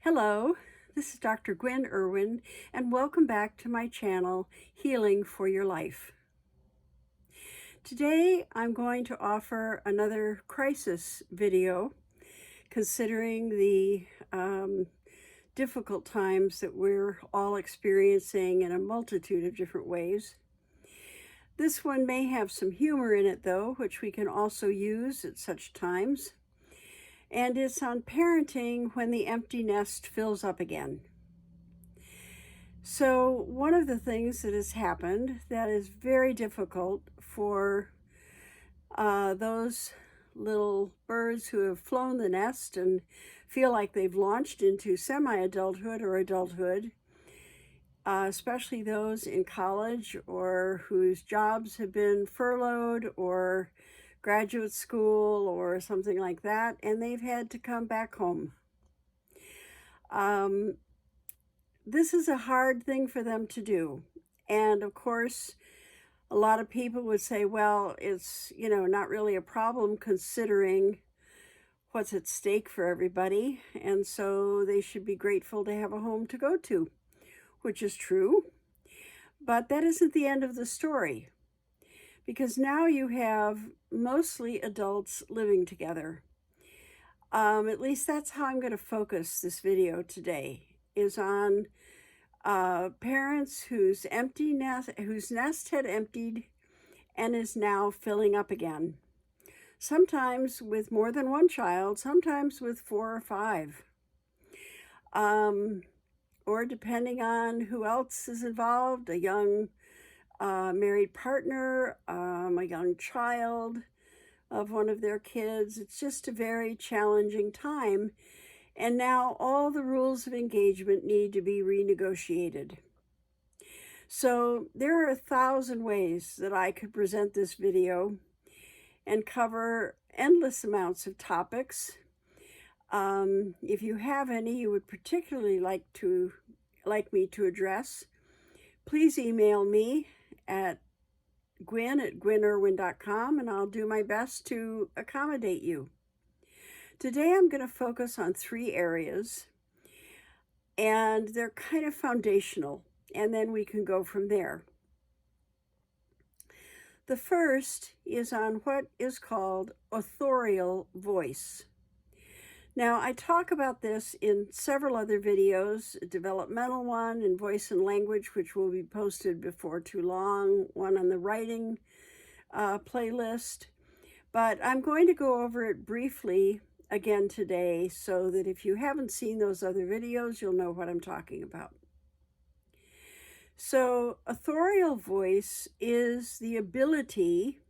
Hello, this is Dr. Gwyn Erwin, and welcome back to my channel, Healing for Your Life. Today, I'm going to offer another crisis video, considering the difficult times that we're all experiencing in a multitude of different ways. This one may have some humor in it, though, which we can also use at such times. And it's on parenting when the empty nest fills up again. So one of the things that has happened that is very difficult for those little birds who have flown the nest and feel like they've launched into semi-adulthood or adulthood, especially those in college or whose jobs have been furloughed or graduate school or something like that, and they've had to come back home. This is a hard thing for them to do. And of course, a lot of people would say, well, it's, not really a problem considering what's at stake for everybody. And so they should be grateful to have a home to go to, which is true. But that isn't the end of the story, because now you have mostly adults living together. At least that's how I'm going to focus this video today, is on parents whose nest had emptied and is now filling up again. Sometimes with more than one child, sometimes with 4 or 5. Or depending on who else is involved, a young married partner, a young child of one of their kids. It's just a very challenging time. And now all the rules of engagement need to be renegotiated. So there are 1,000 ways that I could present this video and cover endless amounts of topics. If you have any you would particularly like me to address, please email me at gwyn@gwynerwin.com, and I'll do my best to accommodate you. Today I'm going to focus on 3 areas, and they're kind of foundational, and then we can go from there. The first is on what is called authorial voice. Now, I talk about this in several other videos, a developmental one and voice and language, which will be posted before too long, one on the writing playlist. But I'm going to go over it briefly again today so that if you haven't seen those other videos, you'll know what I'm talking about. So, authorial voice is the ability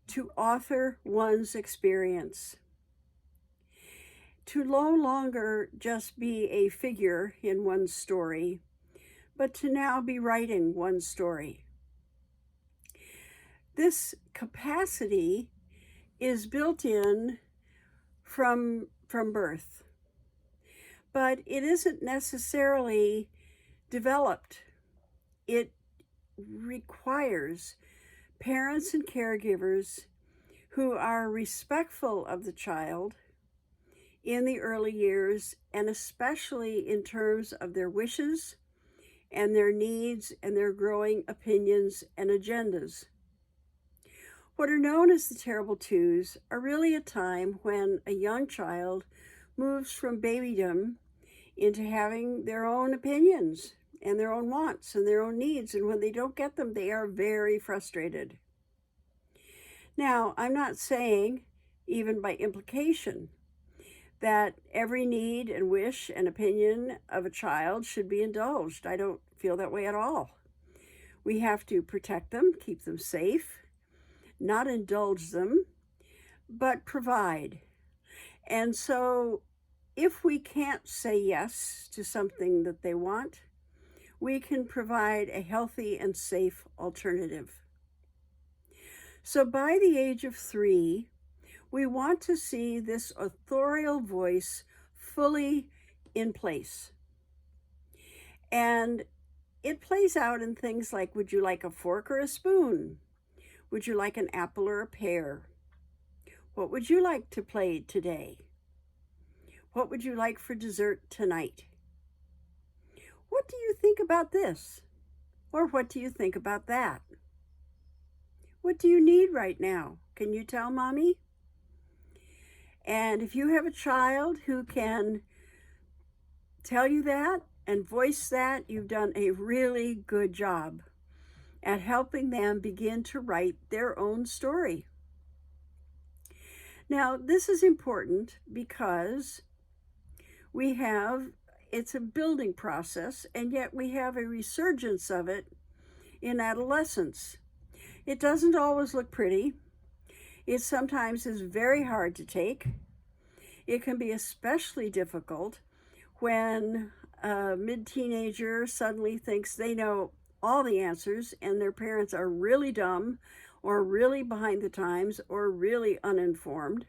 to author one's experience, to no longer just be a figure in one's story, but to now be writing one's story. This capacity is built in from birth, but it isn't necessarily developed. It requires parents and caregivers who are respectful of the child in the early years, and especially in terms of their wishes and their needs and their growing opinions and agendas. What are known as the terrible twos are really a time when a young child moves from babydom into having their own opinions and their own wants and their own needs, and when they don't get them, they are very frustrated. Now, I'm not saying, even by implication, that every need and wish and opinion of a child should be indulged. I don't feel that way at all. We have to protect them, keep them safe, not indulge them, but provide. And so if we can't say yes to something that they want, we can provide a healthy and safe alternative. So by the age of 3, we want to see this authorial voice fully in place. And it plays out in things like, would you like a fork or a spoon? Would you like an apple or a pear? What would you like to play today? What would you like for dessert tonight? What do you think about this? Or what do you think about that? What do you need right now? Can you tell mommy? And if you have a child who can tell you that and voice that, you've done a really good job at helping them begin to write their own story. Now, this is important because it's a building process, and yet we have a resurgence of it in adolescence. It doesn't always look pretty. It sometimes is very hard to take. It can be especially difficult when a mid-teenager suddenly thinks they know all the answers and their parents are really dumb or really behind the times or really uninformed.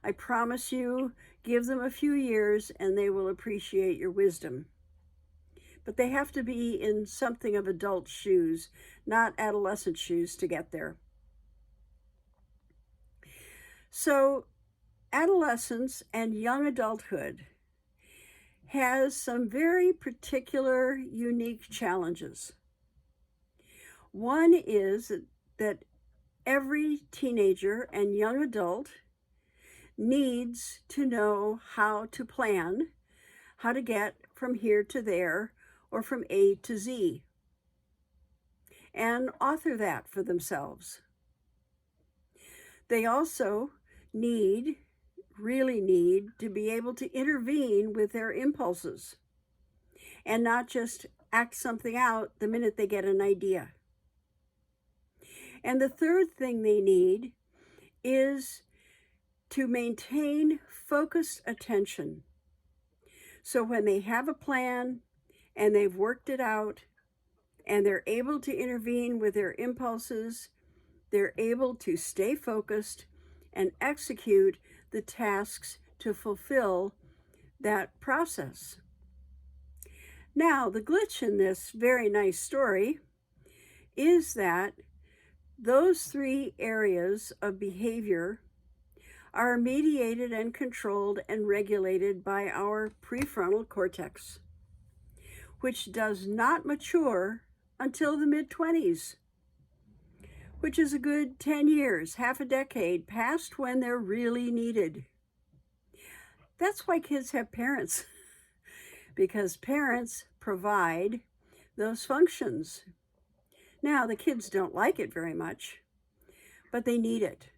I promise you, give them a few years and they will appreciate your wisdom. But they have to be in something of adult shoes, not adolescent shoes, to get there. So adolescence and young adulthood has some very particular, unique challenges. One is that every teenager and young adult needs to know how to plan, how to get from here to there or from A to Z, and author that for themselves. They also really need to be able to intervene with their impulses and not just act something out the minute they get an idea. And the third thing they need is to maintain focused attention. So when they have a plan and they've worked it out and they're able to intervene with their impulses, they're able to stay focused and execute the tasks to fulfill that process. Now, the glitch in this very nice story is that those three areas of behavior are mediated and controlled and regulated by our prefrontal cortex, which does not mature until the mid-20s, which is a good 10 years, half a decade past when they're really needed. That's why kids have parents, because parents provide those functions. Now, the kids don't like it very much, but they need it.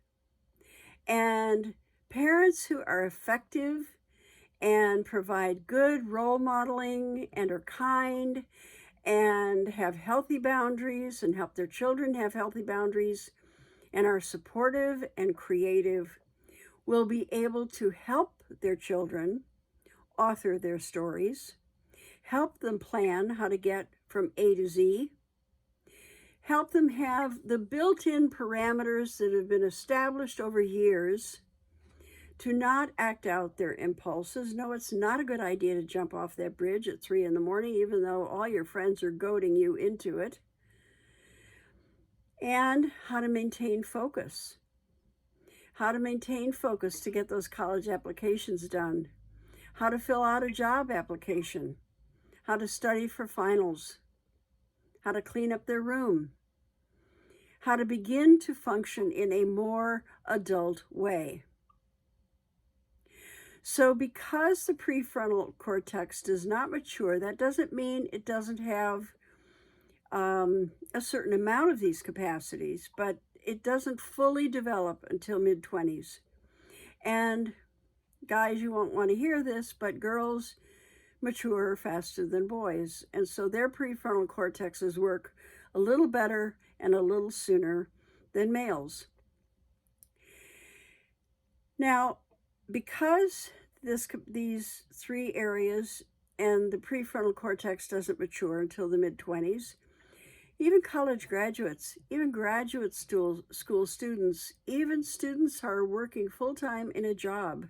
And parents who are effective and provide good role modeling and are kind and have healthy boundaries and help their children have healthy boundaries and are supportive and creative will be able to help their children author their stories, help them plan how to get from A to Z, help them have the built-in parameters that have been established over years to not act out their impulses. No, it's not a good idea to jump off that bridge at 3 a.m, even though all your friends are goading you into it. And how to maintain focus. How to maintain focus to get those college applications done. How to fill out a job application. How to study for finals. How to clean up their room. How to begin to function in a more adult way. So because the prefrontal cortex does not mature, that doesn't mean it doesn't have a certain amount of these capacities, but it doesn't fully develop until mid-20s. And guys, you won't want to hear this, but girls mature faster than boys. And so their prefrontal cortexes work a little better and a little sooner than males. Now, because these three areas and the prefrontal cortex doesn't mature until the mid-20s, even college graduates, even graduate school students, even students who are working full-time in a job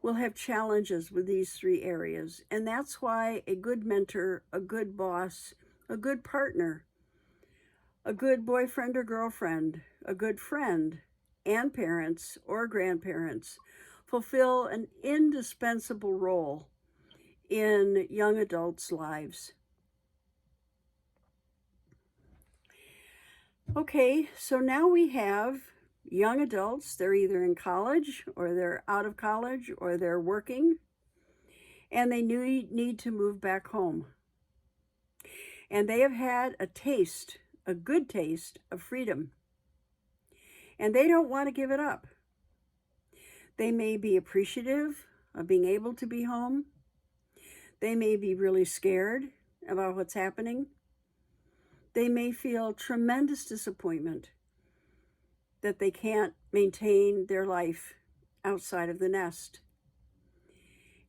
will have challenges with these three areas. And that's why a good mentor, a good boss, a good partner, a good boyfriend or girlfriend, a good friend, and parents or grandparents fulfill an indispensable role in young adults' lives. Okay, so now we have young adults. They're either in college or they're out of college or they're working, and they need to move back home. And they have had a good taste of freedom, and they don't want to give it up. They may be appreciative of being able to be home. They may be really scared about what's happening. They may feel tremendous disappointment that they can't maintain their life outside of the nest.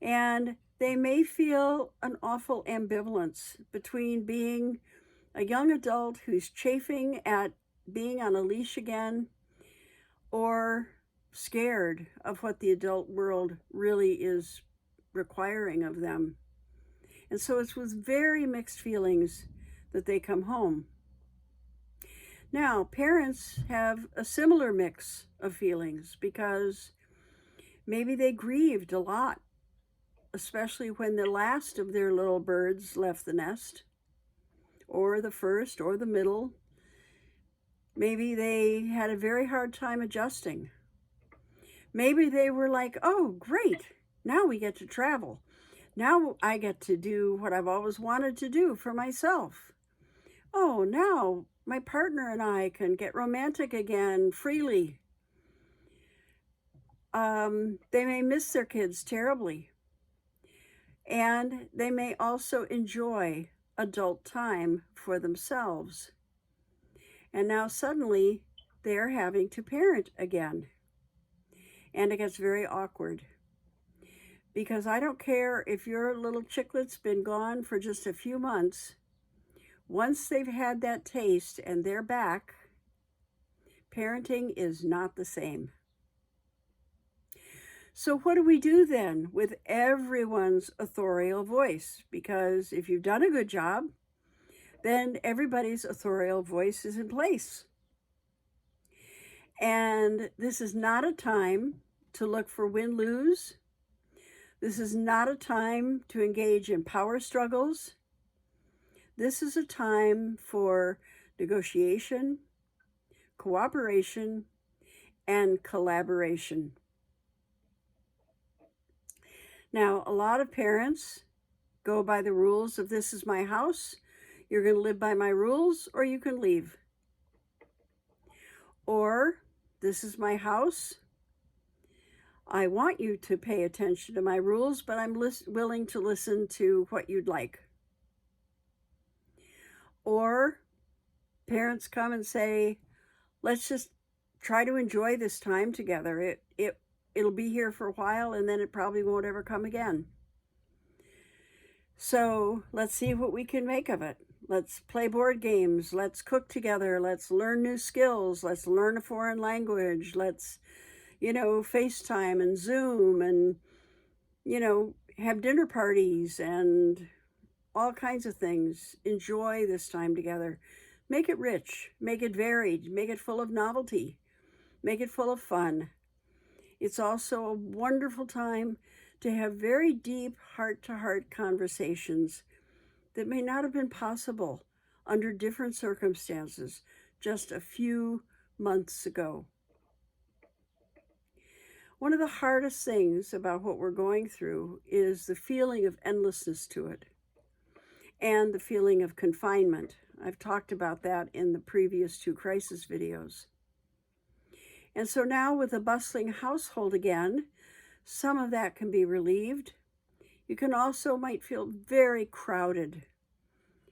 And they may feel an awful ambivalence between being a young adult who's chafing at being on a leash again, or scared of what the adult world really is requiring of them. And so it's with very mixed feelings that they come home. Now, parents have a similar mix of feelings because maybe they grieved a lot, especially when the last of their little birds left the nest, or the first, or the middle. Maybe they had a very hard time adjusting. Maybe they were like, oh, great, now we get to travel. Now I get to do what I've always wanted to do for myself. Oh, now my partner and I can get romantic again freely. They may miss their kids terribly. And they may also enjoy adult time for themselves. And now suddenly they're having to parent again. And it gets very awkward. Because I don't care if your little chicklet's been gone for just a few months, once they've had that taste and they're back, parenting is not the same. So what do we do then with everyone's authorial voice? Because if you've done a good job, then everybody's authorial voice is in place. And this is not a time to look for win-lose. This is not a time to engage in power struggles. This is a time for negotiation, cooperation, and collaboration. Now, a lot of parents go by the rules of this is my house, you're going to live by my rules, or you can leave. Or, this is my house, I want you to pay attention to my rules, but I'm willing to listen to what you'd like. Or parents come and say, let's just try to enjoy this time together. It'll be here for a while, and then it probably won't ever come again. So let's see what we can make of it. Let's play board games. Let's cook together. Let's learn new skills. Let's learn a foreign language. Let's, FaceTime and Zoom and, have dinner parties and all kinds of things. Enjoy this time together. Make it rich. Make it varied. Make it full of novelty. Make it full of fun. It's also a wonderful time to have very deep heart-to-heart conversations that may not have been possible under different circumstances just a few months ago. One of the hardest things about what we're going through is the feeling of endlessness to it and the feeling of confinement. I've talked about that in the previous 2 crisis videos. And so now with a bustling household again, some of that can be relieved. You can also might feel very crowded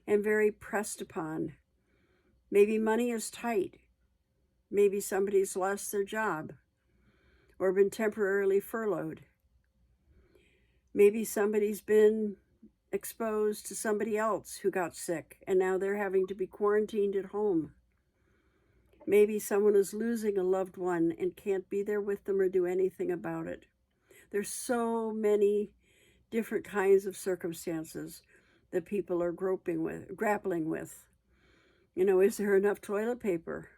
and very pressed upon. Maybe money is tight. Maybe somebody's lost their job or been temporarily furloughed. Maybe somebody's been exposed to somebody else who got sick and now they're having to be quarantined at home. Maybe someone is losing a loved one and can't be there with them or do anything about it. There's so many different kinds of circumstances that people are grappling with. Is there enough toilet paper?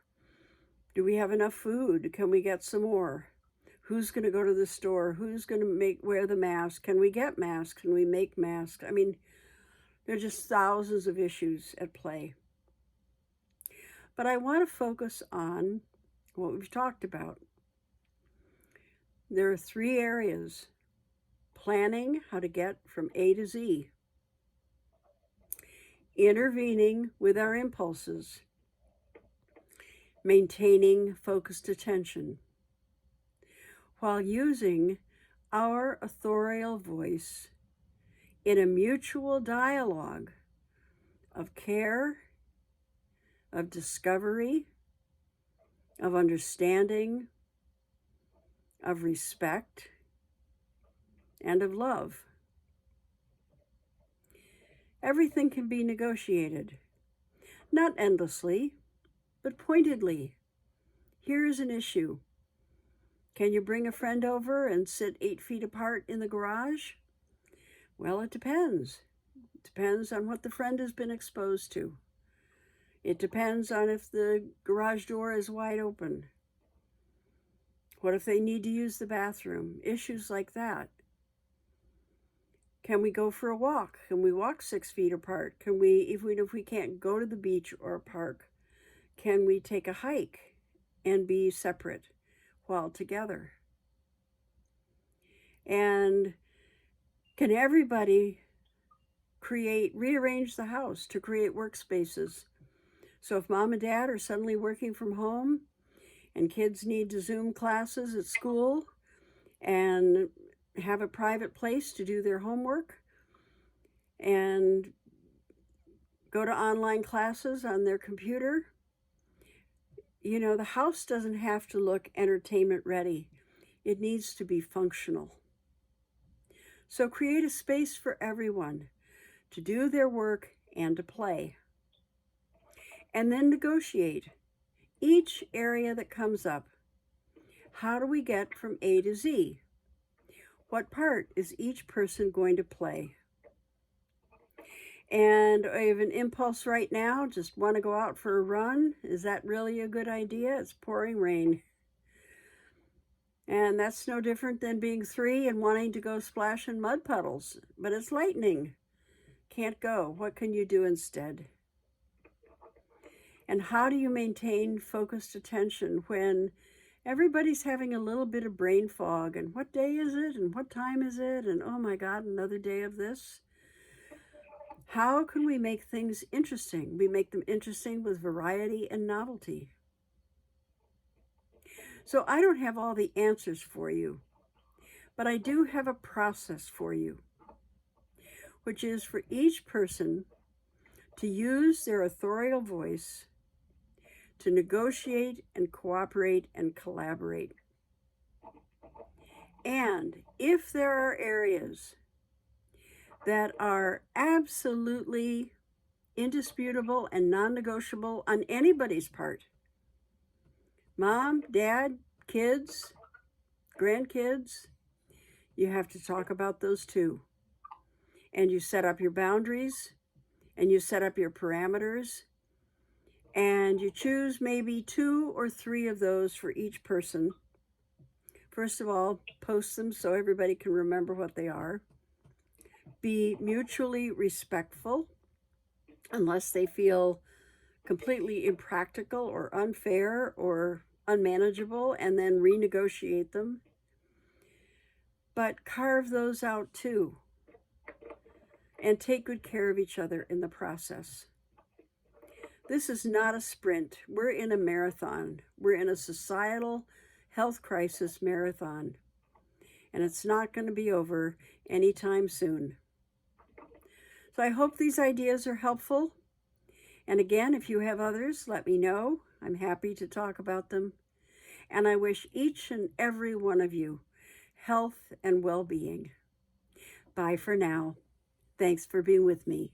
Do we have enough food? Can we get some more? Who's going to go to the store? Who's going to wear the mask? Can we get masks? Can we make masks? I mean, there are just thousands of issues at play. But I want to focus on what we've talked about. There are 3 areas: planning how to get from A to Z, intervening with our impulses, maintaining focused attention, while using our authorial voice in a mutual dialogue of care, of discovery, of understanding, of respect, and of love. Everything can be negotiated, not endlessly, but pointedly. Here is an issue. Can you bring a friend over and sit 8 feet apart in the garage? Well, it depends. It depends on what the friend has been exposed to. It depends on if the garage door is wide open. What if they need to use the bathroom? Issues like that. Can we go for a walk? Can we walk 6 feet apart? Can we, even if we can't go to the beach or a park, can we take a hike and be separate while together? And can everybody rearrange the house to create workspaces? So if mom and dad are suddenly working from home and kids need to Zoom classes at school and have a private place to do their homework and go to online classes on their computer, you know, the house doesn't have to look entertainment ready. It needs to be functional. So create a space for everyone to do their work and to play. And then negotiate each area that comes up. How do we get from A to Z? What part is each person going to play? And I have an impulse right now, just want to go out for a run. Is that really a good idea? It's pouring rain. And that's no different than being 3 and wanting to go splash in mud puddles. But it's lightning. Can't go. What can you do instead? And how do you maintain focused attention when everybody's having a little bit of brain fog? And what day is it? And what time is it? And oh my God, another day of this. How can we make things interesting? We make them interesting with variety and novelty. So I don't have all the answers for you, but I do have a process for you, which is for each person to use their authorial voice to negotiate and cooperate and collaborate. And if there are areas that are absolutely indisputable and non-negotiable on anybody's part, mom, dad, kids, grandkids, you have to talk about those too. And you set up your boundaries and you set up your parameters and you choose maybe 2 or 3 of those for each person. First of all, post them so everybody can remember what they are. Be mutually respectful unless they feel completely impractical or unfair or unmanageable, and then renegotiate them. But carve those out too and take good care of each other in the process. This is not a sprint. We're in a marathon. We're in a societal health crisis marathon, and it's not going to be over anytime soon. So I hope these ideas are helpful. And again, if you have others, let me know. I'm happy to talk about them. And I wish each and every one of you health and well-being. Bye for now. Thanks for being with me.